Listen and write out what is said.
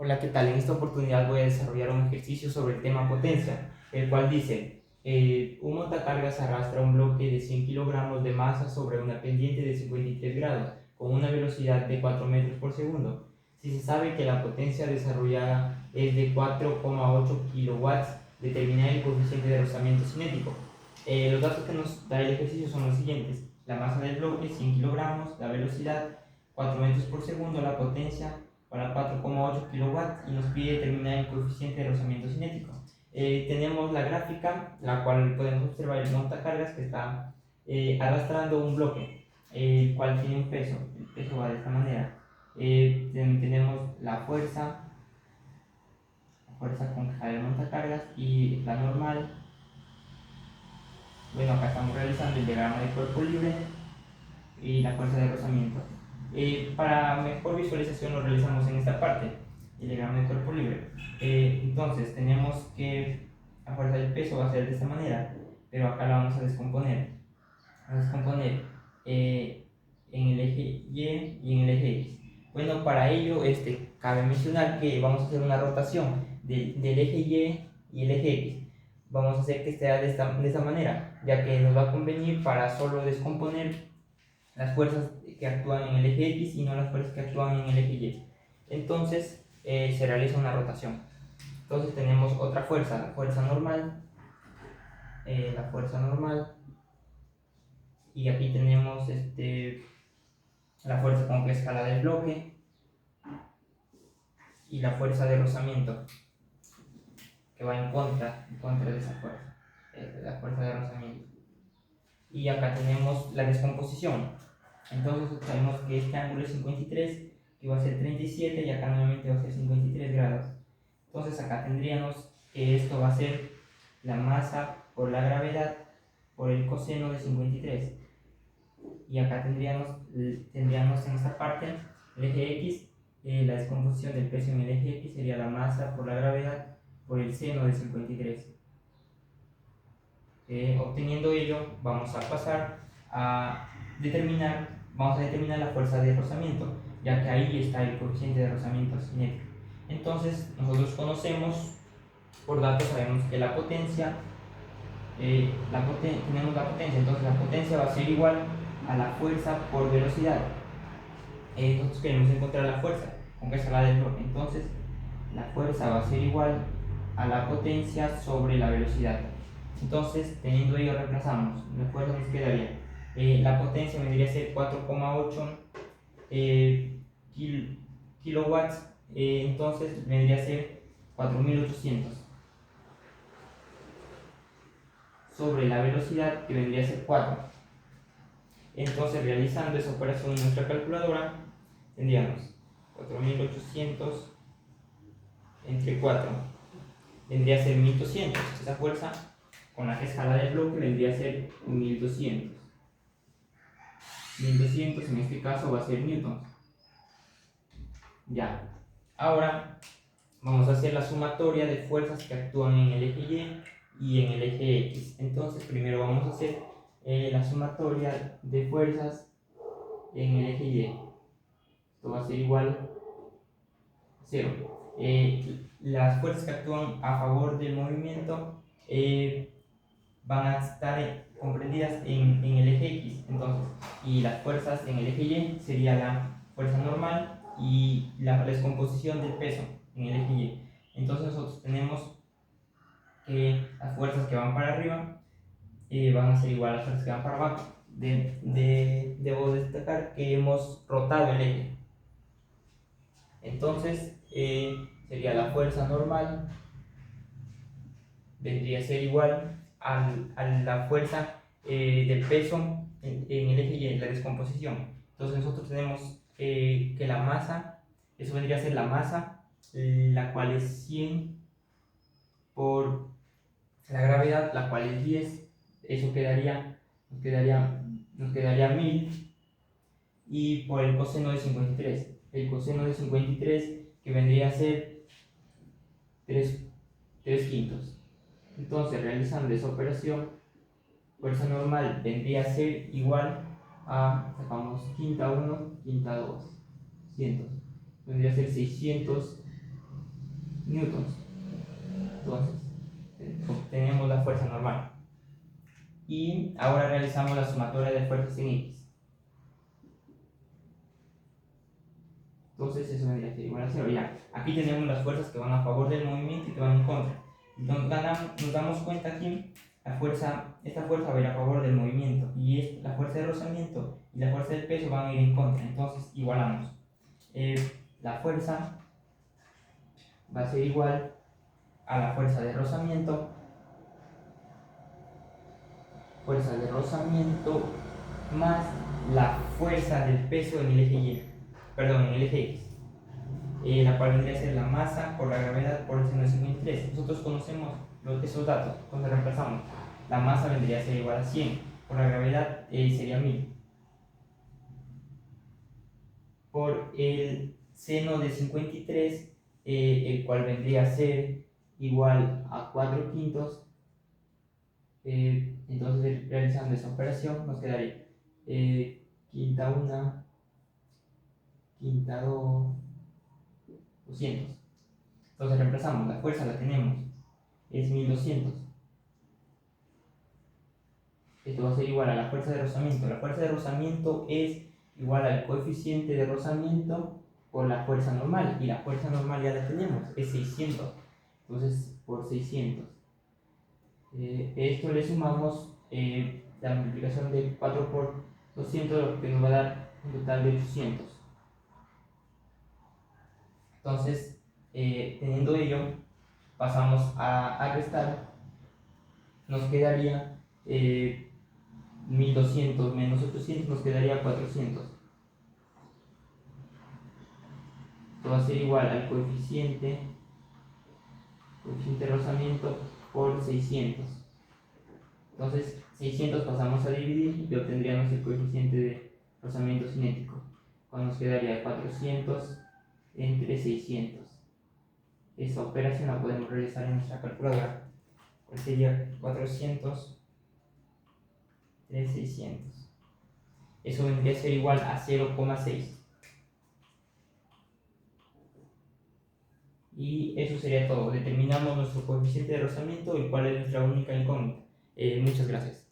Hola, ¿qué tal? En esta oportunidad voy a desarrollar un ejercicio sobre el tema potencia, el cual dice, un montacargas arrastra un bloque de 100 kilogramos de masa sobre una pendiente de 53 grados, con una velocidad de 4 metros por segundo. Si se sabe que la potencia desarrollada es de 4,8 kilowatts, determinar el coeficiente de rozamiento cinético. Los datos que nos da el ejercicio son los siguientes: la masa del bloque, 100 kilogramos, la velocidad, 4 metros por segundo, la potencia para 4,8 kilowatts y nos pide determinar el coeficiente de rozamiento cinético. Tenemos la gráfica, la cual podemos observar el montacargas que está arrastrando un bloque, el cual tiene un peso. El peso va de esta manera. Tenemos la fuerza con que el montacargas y la normal. Bueno, acá estamos realizando el diagrama de cuerpo libre y la fuerza de rozamiento. Para mejor visualización lo realizamos en esta parte, el diagrama de cuerpo libre. Entonces tenemos que la fuerza del peso va a ser de esta manera, pero acá la vamos a descomponer. Vamos a descomponer en el eje Y y en el eje X. Bueno, para ello cabe mencionar que vamos a hacer una rotación del eje Y el eje X. Vamos a hacer que esté de esta manera, ya que nos va a convenir para solo descomponer las fuerzas que actúan en el eje X y no las fuerzas que actúan en el eje Y. Entonces se realiza una rotación. Entonces tenemos otra fuerza, la fuerza normal, y aquí tenemos la fuerza con que escala del bloque y la fuerza de rozamiento que va en contra de esa fuerza, la fuerza de rozamiento. Y acá tenemos la descomposición. Entonces sabemos que este ángulo es 53, que va a ser 37 y acá nuevamente va a ser 53 grados. Entonces acá tendríamos que esto va a ser la masa por la gravedad por el coseno de 53. Y acá tendríamos en esta parte el eje X, la descomposición del peso en el eje X sería la masa por la gravedad por el seno de 53. Obteniendo ello, vamos a pasar a determinar la fuerza de rozamiento, ya que ahí está el coeficiente de rozamiento cinético. Entonces, nosotros conocemos, por datos sabemos que la potencia, tenemos la potencia, entonces la potencia va a ser igual a la fuerza por velocidad. Nosotros queremos encontrar la fuerza con que escala del bloque, entonces la fuerza va a ser igual a la potencia sobre la velocidad. Entonces, teniendo ello, reemplazamos. La fuerza nos quedaría. La potencia vendría a ser 4,8 kilowatts. Entonces, vendría a ser 4800 sobre la velocidad, que vendría a ser 4. Entonces, realizando esa operación en nuestra calculadora, tendríamos 4800 entre 4. Vendría a ser 1200. Esa fuerza con la que escala del bloque vendría a ser 1200. 1200 en este caso va a ser newtons. Ya. Ahora vamos a hacer la sumatoria de fuerzas que actúan en el eje Y y en el eje X. Entonces primero vamos a hacer la sumatoria de fuerzas en el eje Y. Esto va a ser igual a 0. Las fuerzas que actúan a favor del movimiento van a estar comprendidas en el eje X, entonces, y las fuerzas en el eje Y sería la fuerza normal y la descomposición del peso en el eje Y. Entonces nosotros tenemos que las fuerzas que van para arriba van a ser igual a las fuerzas que van para abajo. Debo destacar que hemos rotado el eje. Entonces sería la fuerza normal vendría a ser igual a la fuerza del peso en el eje Y, en la descomposición. Entonces nosotros tenemos que la masa, eso vendría a ser la masa, la cual es 100 por la gravedad, la cual es 10, eso nos quedaría 1000, y por el coseno de 53. El coseno de 53 que vendría a ser 3 quintos. Entonces, realizando esa operación, fuerza normal vendría a ser igual a, sacamos quinta 1, quinta 2, 100. Vendría a ser 600 newtons. Entonces, obtenemos la fuerza normal. Y ahora realizamos la sumatoria de fuerzas en X. Entonces eso vendría a ser igual a 0. Ya, aquí tenemos las fuerzas que van a favor del movimiento y que van en contra. Nos damos cuenta aquí, esta fuerza va a ir a favor del movimiento, y la fuerza de rozamiento y la fuerza del peso van a ir en contra. Entonces igualamos. La fuerza va a ser igual a la fuerza de rozamiento más la fuerza del peso en el eje Y, perdón, en el eje X, la cual vendría a ser la masa por la gravedad por el seno de 53. Nosotros conocemos esos datos, entonces reemplazamos. La masa vendría a ser igual a 100, por la gravedad sería 1000, por el seno de 53, el cual vendría a ser igual a 4 quintos. Entonces, realizando esa operación, nos quedaría quinta 1, quinta 2, 200. Entonces reemplazamos, la fuerza la tenemos, es 1200. Esto va a ser igual a la fuerza de rozamiento. La fuerza de rozamiento es igual al coeficiente de rozamiento por la fuerza normal, y la fuerza normal ya la tenemos, es 600. Entonces, por 600. Esto le sumamos la multiplicación de 4 por 200, lo que nos va a dar un total de 800. Entonces, teniendo ello, pasamos a restar. Nos quedaría 1200 menos 800, nos quedaría 400. Esto va a ser igual al coeficiente de rozamiento por 600. Entonces 600 pasamos a dividir y obtendríamos el coeficiente de rozamiento cinético, cuando nos quedaría 400 entre 600. Esta operación la podemos realizar en nuestra calculadora, pues sería 400 entre 600. Eso vendría a ser igual a 0,6. Y eso sería todo. Determinamos nuestro coeficiente de rozamiento, el cual es nuestra única incógnita. Muchas gracias.